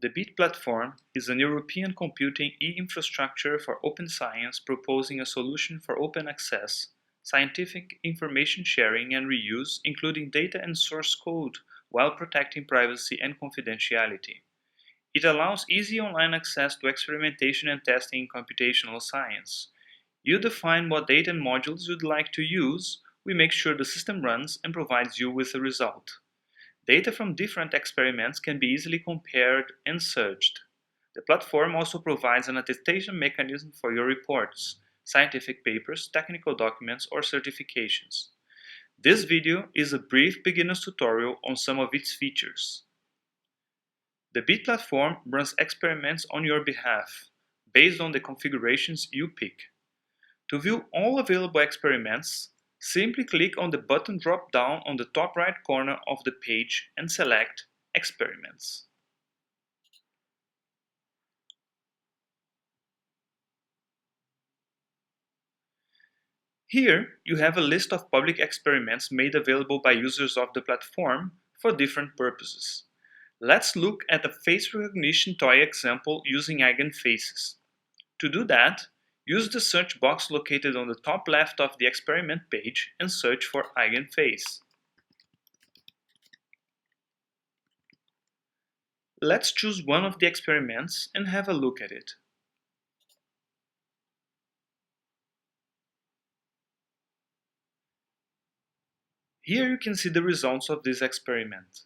The BEAT platform is an European computing e-infrastructure for open science proposing a solution for open access, scientific information sharing and reuse, including data and source code, while protecting privacy and confidentiality. It allows easy online access to experimentation and testing in computational science. You define what data and modules you'd like to use, we make sure the system runs and provides you with a result. Data from different experiments can be easily compared and searched. The platform also provides an attestation mechanism for your reports, scientific papers, technical documents, or certifications. This video is a brief beginner's tutorial on some of its features. The BEAT platform runs experiments on your behalf, based on the configurations you pick. To view all available experiments, simply click on the button drop-down on the top right corner of the page and select Experiments. Here, you have a list of public experiments made available by users of the platform for different purposes. Let's look at a face recognition toy example using eigenfaces. To do that, use the search box located on the top left of the experiment page and search for eigenface. Let's choose one of the experiments and have a look at it. Here you can see the results of this experiment.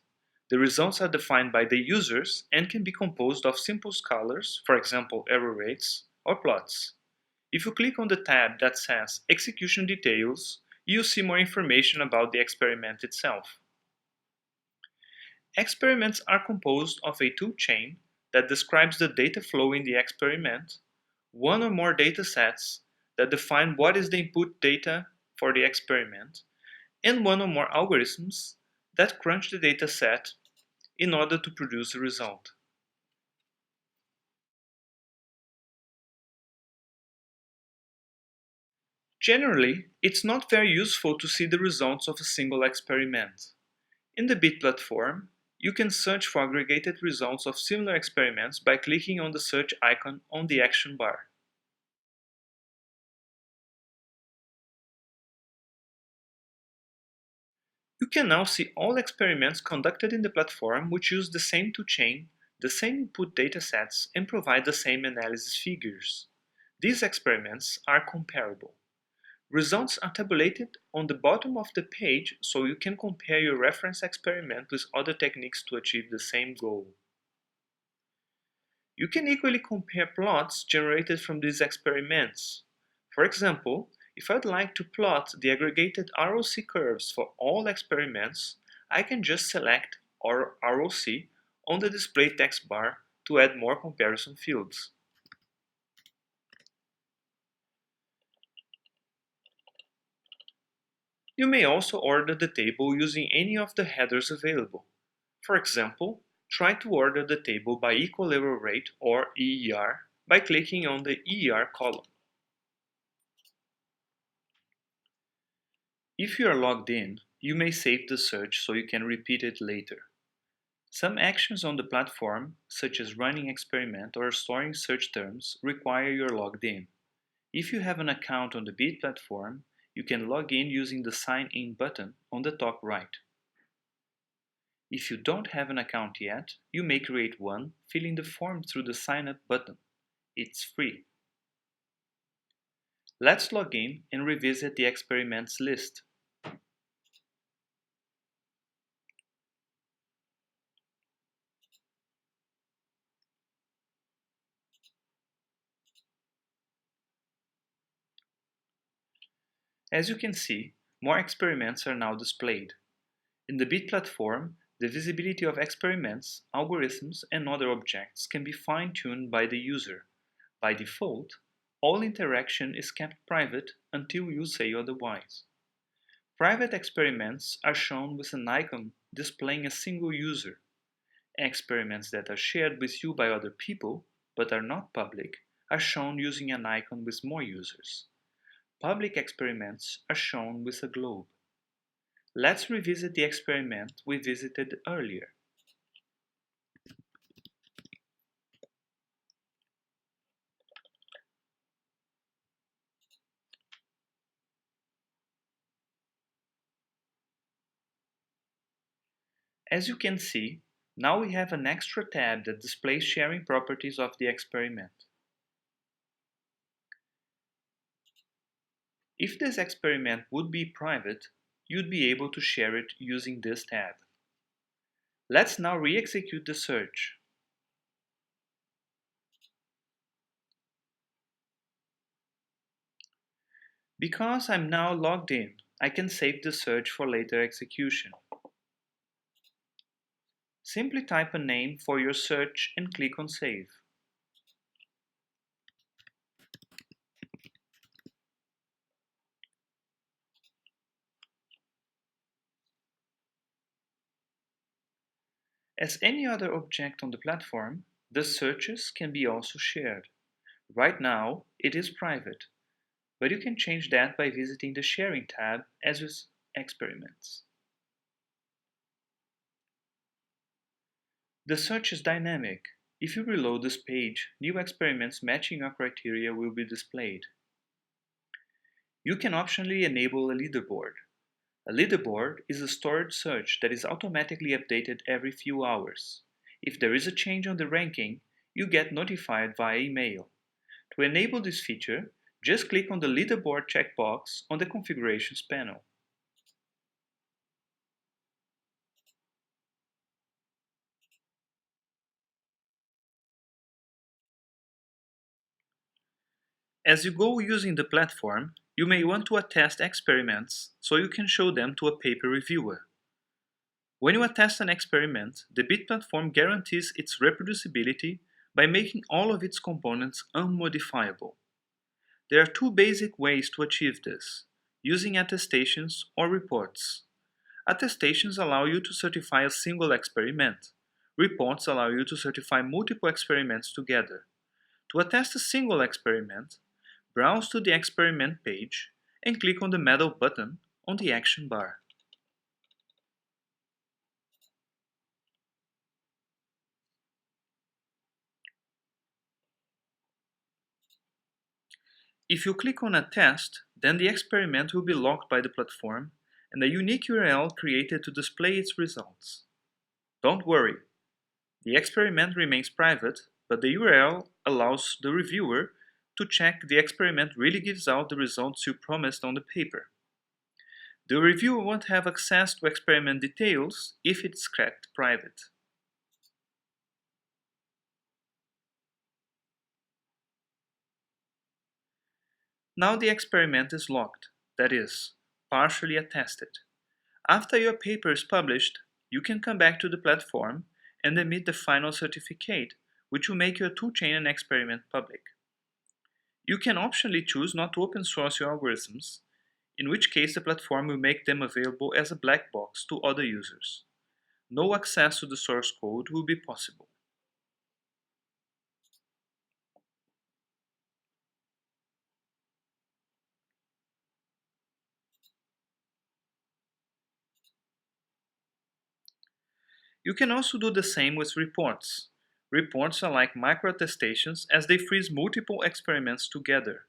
The results are defined by the users and can be composed of simple scalars, for example error rates, or plots. If you click on the tab that says Execution Details, you'll see more information about the experiment itself. Experiments are composed of a toolchain that describes the data flow in the experiment, one or more data sets that define what is the input data for the experiment, and one or more algorithms that crunch the data set in order to produce a result. Generally, it's not very useful to see the results of a single experiment. In the BEAT platform, you can search for aggregated results of similar experiments by clicking on the search icon on the action bar. You can now see all experiments conducted in the platform which use the same toolchain, the same input datasets, and provide the same analysis figures. These experiments are comparable. Results are tabulated on the bottom of the page so you can compare your reference experiment with other techniques to achieve the same goal. You can equally compare plots generated from these experiments. For example, if I'd like to plot the aggregated ROC curves for all experiments, I can just select ROC on the display text bar to add more comparison fields. You may also order the table using any of the headers available. For example, try to order the table by equal error rate or EER by clicking on the EER column. If you are logged in, you may save the search so you can repeat it later. Some actions on the platform, such as running experiment or storing search terms, require you're logged in. If you have an account on the BEAT platform, you can log in using the Sign In button on the top right. If you don't have an account yet, you may create one, filling the form through the Sign Up button. It's free. Let's log in and revisit the experiments list. As you can see, more experiments are now displayed. In the BEAT platform, the visibility of experiments, algorithms, and other objects can be fine-tuned by the user. By default, all interaction is kept private until you say otherwise. Private experiments are shown with an icon displaying a single user. Experiments that are shared with you by other people, but are not public, are shown using an icon with more users. Public experiments are shown with a globe. Let's revisit the experiment we visited earlier. As you can see, now we have an extra tab that displays sharing properties of the experiment. If this experiment would be private, you'd be able to share it using this tab. Let's now re-execute the search. Because I'm now logged in, I can save the search for later execution. Simply type a name for your search and click on Save. As any other object on the platform, the searches can be also shared. Right now, it is private, but you can change that by visiting the Sharing tab as with experiments. The search is dynamic. If you reload this page, new experiments matching your criteria will be displayed. You can optionally enable a leaderboard. A leaderboard is a stored search that is automatically updated every few hours. If there is a change on the ranking, you get notified via email. To enable this feature, just click on the leaderboard checkbox on the configurations panel. As you go using the platform, you may want to attest experiments so you can show them to a paper reviewer. When you attest an experiment, the BIT platform guarantees its reproducibility by making all of its components unmodifiable. There are two basic ways to achieve this, using attestations or reports. Attestations allow you to certify a single experiment. Reports allow you to certify multiple experiments together. To attest a single experiment, browse to the experiment page and click on the Medal button on the action bar. If you click on Attest, then the experiment will be locked by the platform and a unique URL created to display its results. Don't worry, the experiment remains private, but the URL allows the reviewer to check the experiment really gives out the results you promised on the paper. The reviewer won't have access to experiment details if it's kept private. Now the experiment is locked, that is, partially attested. After your paper is published, you can come back to the platform and emit the final certificate, which will make your toolchain and experiment public. You can optionally choose not to open source your algorithms, in which case the platform will make them available as a black box to other users. No access to the source code will be possible. You can also do the same with reports. Reports are like micro-attestations as they freeze multiple experiments together.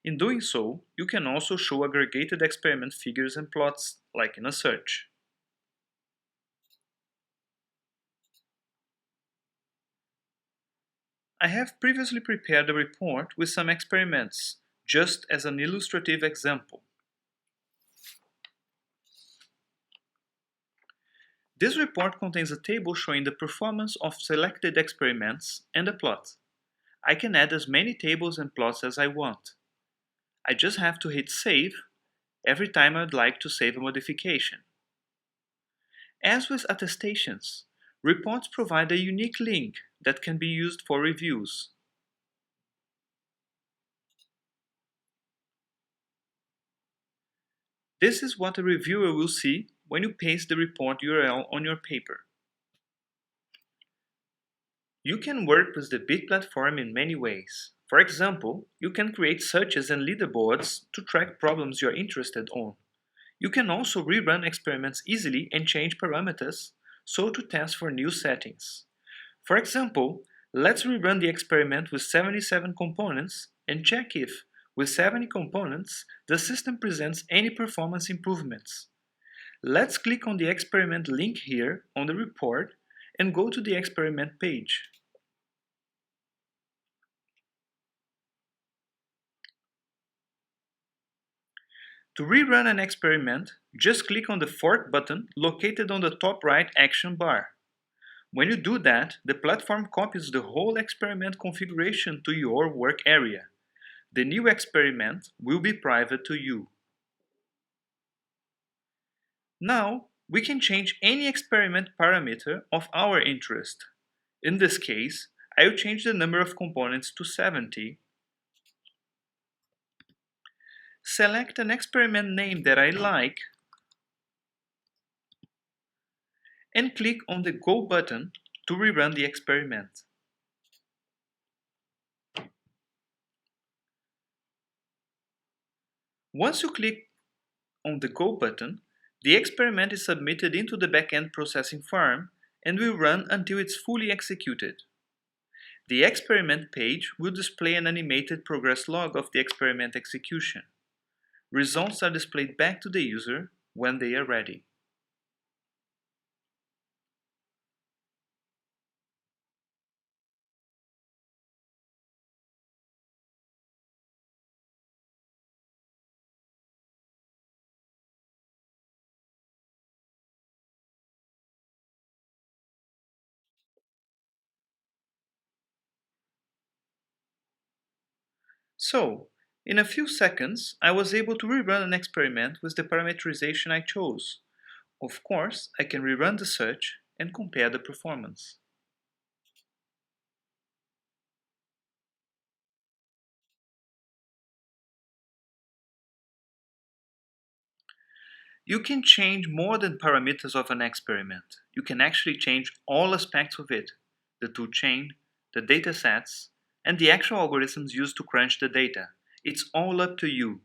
In doing so, you can also show aggregated experiment figures and plots, like in a search. I have previously prepared a report with some experiments, just as an illustrative example. This report contains a table showing the performance of selected experiments and a plot. I can add as many tables and plots as I want. I just have to hit Save every time I'd like to save a modification. As with attestations, reports provide a unique link that can be used for reviews. This is what a reviewer will see when you paste the report URL on your paper. You can work with the BIT platform in many ways. For example, you can create searches and leaderboards to track problems you're interested in. You can also rerun experiments easily and change parameters so to test for new settings. For example, let's rerun the experiment with 77 components and check if, with 70 components, the system presents any performance improvements. Let's click on the experiment link here on the report and go to the experiment page. To rerun an experiment, just click on the fork button located on the top right action bar. When you do that, the platform copies the whole experiment configuration to your work area. The new experiment will be private to you. Now, we can change any experiment parameter of our interest. In this case, I will change the number of components to 70. Select an experiment name that I like and click on the Go button to rerun the experiment. Once you click on the Go button, the experiment is submitted into the backend processing farm and will run until it's fully executed. The experiment page will display an animated progress log of the experiment execution. Results are displayed back to the user when they are ready. So, in a few seconds, I was able to rerun an experiment with the parameterization I chose. Of course, I can rerun the search and compare the performance. You can change more than parameters of an experiment. You can actually change all aspects of it: the toolchain, the datasets, and the actual algorithms used to crunch the data. It's all up to you.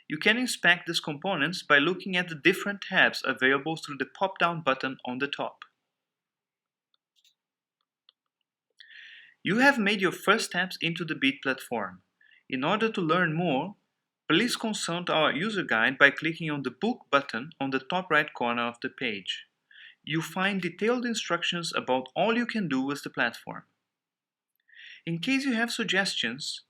You can inspect these components by looking at the different tabs available through the pop-down button on the top. You have made your first steps into the Beat platform. In order to learn more, please consult our user guide by clicking on the Book button on the top right corner of the page. You'll find detailed instructions about all you can do with the platform. In case you have suggestions,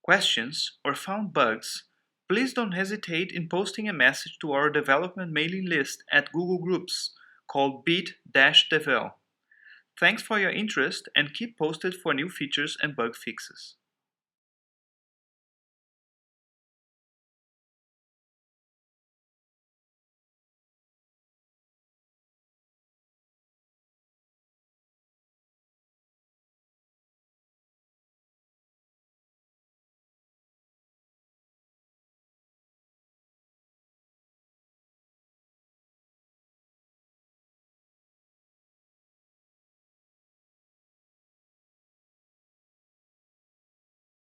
questions, or found bugs, please don't hesitate in posting a message to our development mailing list at Google Groups called Beat-Devel. Thanks for your interest and keep posted for new features and bug fixes.